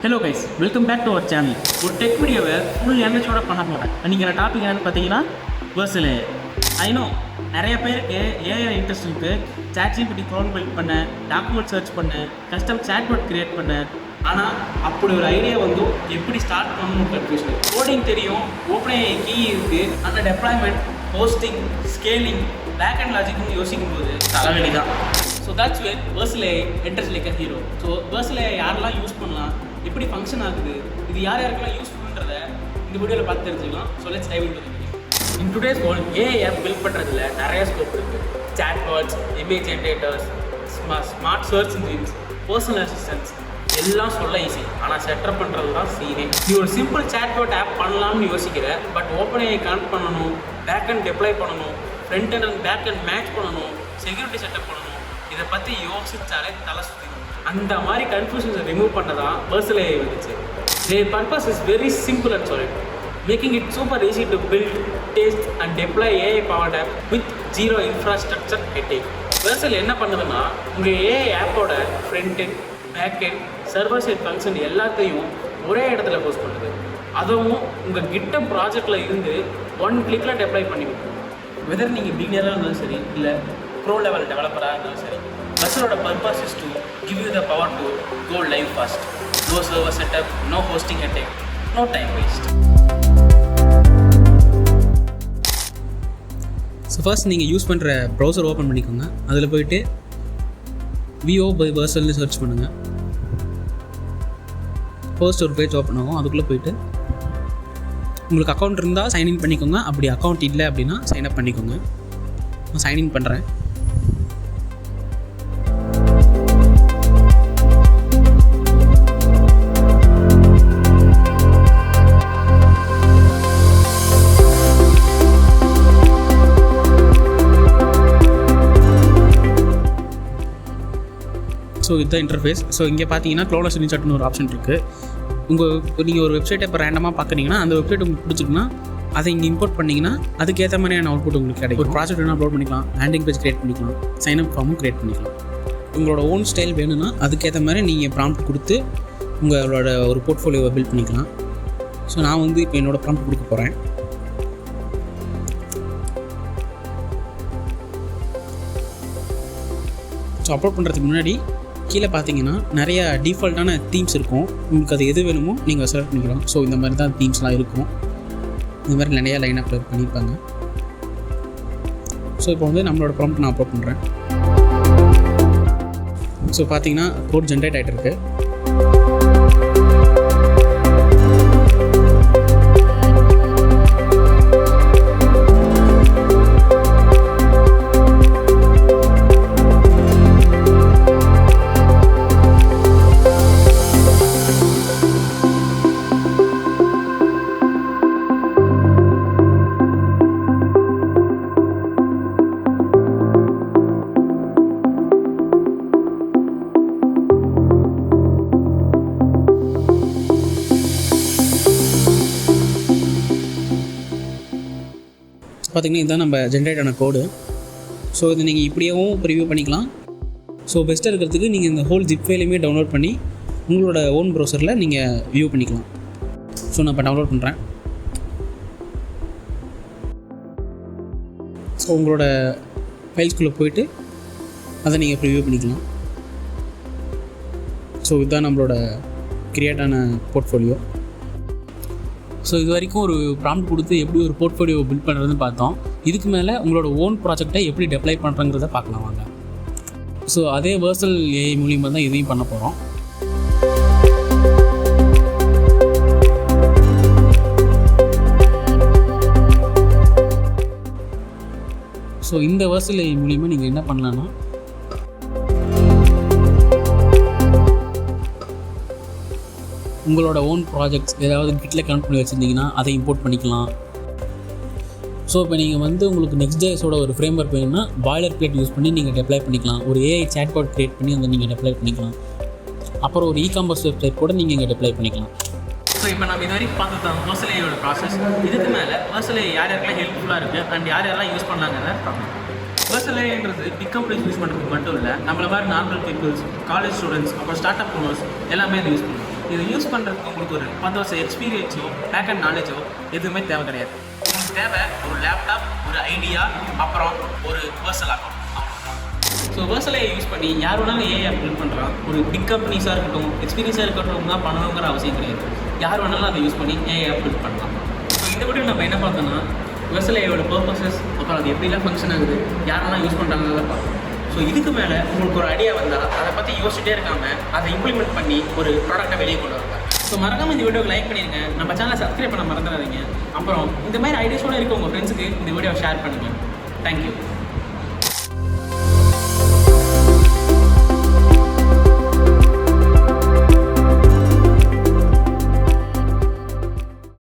Hello guys, welcome back to our channel. ஒரு tech வீடியோவை full என்ஹெச்சோட பண்ண போகிறேன். அன்றைக்கி நான் டாபிக் என்னென்னு பார்த்தீங்கன்னா வெர்சல். ஐநோ நிறைய பேருக்கு ஏஐ இன்ட்ரெஸ்ட் இருக்குது. சாட்ஜிபிடி க்ளோன் பில்ட் பண்ண, டாக்குமெண்ட் சர்ச் பண்ண, கஸ்டம் சாட்போர்ட் கிரியேட் பண்ண. ஆனால் அப்படி ஒரு ஐடியா வந்து எப்படி ஸ்டார்ட் பண்ணணும்னு கன்ஃபியூஷன். கோடிங் தெரியும், ஓப்பன்ஏஐ கீ இருக்குது, அந்த deployment, hosting, scaling, back and லாஜிக்னு யோசிக்கும் போது தலைவலி தான். So that's where Vercel enters like a hero. So Vercel யாரெல்லாம் யூஸ் பண்ணலாம், எப்படி ஃபங்க்ஷன் ஆகுது, இது யார் யாருக்கெல்லாம் யூஸ்ஃபுல்ன்றத இந்த வீடியோவில் பார்த்து தெரிஞ்சுக்கலாம். So let's dive into the video. In today's world AI app build பண்ணுறதுல நிறைய ஸ்கோப் இருக்குது. Chatbots, image generators, smart search engines, personal assistants எல்லாம் சொல்ல ஈஸி. ஆனால் செட்டப் பண்ணுறது தான் சீனே. நீ ஒரு சிம்பிள் சாட்பாட் ஆப் பண்ணலாம்னு யோசிக்கிற, பட் ஓப்பன்ஏஐ கனெக்ட் பண்ணணும், பேக் அண்ட் டெப்ளை பண்ணணும், front and back and match பண்ணணும், செக்யூரிட்டி செட்டப் பண்ணணும். இதை பற்றி யோசிச்சாலே தலை சுற்றி. அந்த மாதிரி கன்ஃபியூஷன்ஸை ரிமூவ் பண்ணதான் வெர்சல் ஏஐ வந்துச்சு. Their purpose is very simple and solid, making it super easy to build, test and deploy AI powered app with zero infrastructure headache. Vercel என்ன பண்ணுதுன்னா, உங்கள் ஏஐ ஆப்போட front end, back end, server side function எல்லாத்தையும் ஒரே இடத்துல post பண்ணுது. அதுவும் உங்கள் கிட்டப் ப்ராஜெக்டில் இருந்து ஒன் கிளிக்கில் டெப்ளை பண்ணிவிடும். வெதர் நீங்கள் பிகினராக இருந்தாலும் சரி, இல்லை ப்ரோ லெவல் டெவலப்பராக இருந்தாலும் சரி, வெர்சலோட purpose is to give you the power to go live fast. No server setup, no hosting headache, no time waste. So first நீங்கள் யூஸ் பண்ணுற ப்ரௌசர் ஓப்பன் பண்ணிக்கோங்க. அதில் போய்ட்டு விஓ பை வெர்சல்னு சர்ச் பண்ணுங்கள். ஃபர்ஸ்ட் ஒரு பேஜ் ஓப்பன் ஆகும். அதுக்குள்ளே போய்ட்டு உங்களுக்கு அக்கௌண்ட் இருந்தால் சைன்இன் பண்ணிக்கோங்க. அப்படி அக்கௌண்ட் இல்லை அப்படின்னா சைன்அப் பண்ணிக்கோங்க. நான் சைன்இன் பண்ணுறேன். ஸோ இதுதான் இன்டர்ஃபேஸ். ஸோ இங்கே பார்த்தீங்கன்னா க்ளோனஸ் இன்சார்ட்னு ஒரு ஆப்ஷன் இருக்குது. நீங்கள் ஒரு வெப்சைட்டை இப்போ ரேண்டமாக பார்க்குறீங்கன்னா, அந்த வெப்சைட் உங்களுக்கு பிடிச்சிருக்குன்னா அதை இங்கே இம்போர்ட் பண்ணிங்கன்னா அதுக்கேற்ற மாதிரியான அவுட்புட் உங்களுக்கு கிடைக்கும். ஒரு ப்ராஜெக்ட் வேணால் அப்லோட் பண்ணிக்கலாம், லேண்டிங் பேஜ் க்ரியேட் பண்ணிக்கலாம், சைன்அப் ஃபார்மும் க்ரியேட் பண்ணிக்கலாம். உங்களோட ஓன் ஸ்டைல் வேணும்னா அதுக்கேற்ற மாதிரி நீங்கள் ப்ராம்ப்ட் கொடுத்து உங்களோட ஒரு போர்ட்ஃபோலியோவை பில்ட் பண்ணிக்கலாம். ஸோ நான் வந்து இப்போ என்னோடய ப்ராம்ப்ட் கொடுக்க போகிறேன். ஸோ அப்லோட் பண்ணுறதுக்கு முன்னாடி கீழே பார்த்தீங்கன்னா நிறையா டிஃபால்ட்டான தீம்ஸ் இருக்கும். உங்களுக்கு அது எது வேணுமோ நீங்கள் செலக்ட் பண்ணிக்கலாம். ஸோ இந்த மாதிரி தான் தீம்ஸ்லாம் இருக்கும். இந்த மாதிரி நிறையா லைன் அப்லோட் பண்ணியிருப்பாங்க. ஸோ இப்போ வந்து நம்மளோட ப்ராம்ப்ட் நான் அப்லோட் பண்ணுறேன். ஸோ பார்த்தீங்கன்னா கோட் ஜென்ரேட் ஆகிட்டு இருக்கு. பார்த்திங்கன்னா இதுதான் நம்ம ஜென்ரேட் ஆன கோடு. ஸோ இதை நீங்கள் இப்படியேவும் ரிவ்யூ பண்ணிக்கலாம். ஸோ பெஸ்ட்டாக இருக்கிறதுக்கு நீங்கள் இந்த ஹோல் ஜிப் ஃபைலையுமே டவுன்லோட் பண்ணி உங்களோட ஓன் ப்ரௌசரில் நீங்கள் வியூ பண்ணிக்கலாம். ஸோ நான் இப்போ டவுன்லோட் பண்ணுறேன். ஸோ உங்களோட ஃபைல்ஸ்குள்ளே போயிட்டு அதை நீங்கள் ரிவ்யூ பண்ணிக்கலாம். ஸோ இதுதான் நம்மளோட க்ரியேட்டான போர்ட்ஃபோலியோ. ஸோ இது வரைக்கும் ஒரு ப்ராம்ப்ட் கொடுத்து எப்படி ஒரு போர்ட்ஃபோலியோ பில்ட் பண்ணுறதுன்னு பார்த்தோம். இதுக்கு மேலே உங்களோட ஓன் ப்ராஜெக்டை எப்படி டெப்ளை பண்ணுறங்கிறத பார்க்கலாம் வாங்க. ஸோ அதே வெர்சல் ஏஐ மூலியமாக தான் இதையும் பண்ண போகிறோம். ஸோ இந்த வெர்சல் ஏஐ மூலியமாக நீங்கள் என்ன பண்ணலான்னா, உங்களோட ஓன் ப்ராஜெக்ட்ஸ் ஏதாவது கிட்டில் கனெக்ட் பண்ணி வச்சுருந்தீங்கன்னா அதை இம்போர்ட் பண்ணிக்கலாம். ஸோ இப்போ நீங்கள் வந்து உங்களுக்கு Next.jsோட ஒரு ஃப்ரேம் ஒர்க் வேணும்னா பாய்லர் பிளேட் யூஸ் பண்ணி நீங்கள் டெப்ளை பண்ணிக்கலாம். ஒரு ஏஐ சாட்பாட் க்ரியேட் பண்ணி அதை நீங்கள் டெப்ளை பண்ணிக்கலாம். அப்புறம் ஒரு இ-காமர்ஸ் வெப்சைட் கூட நீங்கள் இங்கே டெப்ளை பண்ணிக்கலாம். ஸோ இப்போ நம்ம இது வரைக்கும் பார்த்துட்டோம் வெர்சல் ஏஐயோட ப்ராசஸ். இதுக்கு மேலே வெர்சல் ஏஐ யார் யாருக்கெல்லாம் ஹெல்ப்ஃபுல்லாக இருக்குது அண்ட் யார் யாரெல்லாம் யூஸ் பண்ணாங்கன்னு பார்க்கலாம். வெர்சல் ஏஐன்றது பிக் கம்பெனிஸ் யூஸ் பண்ணுறதுக்கு மட்டும் இல்லை, நம்மள மாதிரி நார்மல் பீப்புள்ஸ், காலேஜ் ஸ்டூடெண்ட்ஸ், அப்புறம் ஸ்டார்ட் அப் ஓனர்ஸ் எல்லாமே அதை யூஸ் பண்ணுவோம். இதை யூஸ் பண்ணுறதுக்கு உங்களுக்கு ஒரு 10 வருஷம் எக்ஸ்பீரியன்ஸோ பேக்கண்ட் நாலேஜோ எதுவுமே தேவை கிடையாது. உங்களுக்கு தேவை ஒரு லேப்டாப், ஒரு ஐடியா, அப்புறம் ஒரு Vercel அக்கௌண்ட். ஸோ Vercelஐ யூஸ் பண்ணி யார் வேணாலும் ஏஐ பில்ட் பண்ணுறான். ஒரு பிக் கம்பெனிஸாக இருக்கட்டும், எக்ஸ்பீரியன்ஸாக இருக்கட்டும் தான் பண்ணணுங்கிற அவசியம் கிடையாது. யார் வேணாலும் அதை யூஸ் பண்ணி ஏஐ பில்ட் பண்ணலாம். ஸோ இந்த வீடியோ நம்ம என்ன பார்த்தோம்னா Vercelஐயோட பர்பஸஸ், அப்புறம் அது எப்படிலாம் ஃபங்க்ஷன் ஆகுது, யாரெல்லாம் யூஸ் பண்ணுறாங்கிறத பார்த்தோம். ஸோ இதுக்கு மேலே உங்களுக்கு ஒரு ஐடியா வந்தால் அதை பற்றி யோசிச்சுட்டே இருக்காமல் அதை இம்ப்ளிமெண்ட் பண்ணி ஒரு ப்ராடக்ட்டை வெளியே கொண்டு வருவாங்க. ஸோ மறக்காமல் இந்த வீடியோக்கு லைக் பண்ணிடுங்க, நம்ம சேனலை சப்ஸ்கிரைப் பண்ண மறந்துடாதீங்க. அப்புறம் இந்த மாதிரி ஐடியாஸோடு இருக்க உங்கள் ஃப்ரெண்ட்ஸுக்கு இந்த வீடியோவை ஷேர் பண்ணுங்கள். தேங்க்யூ.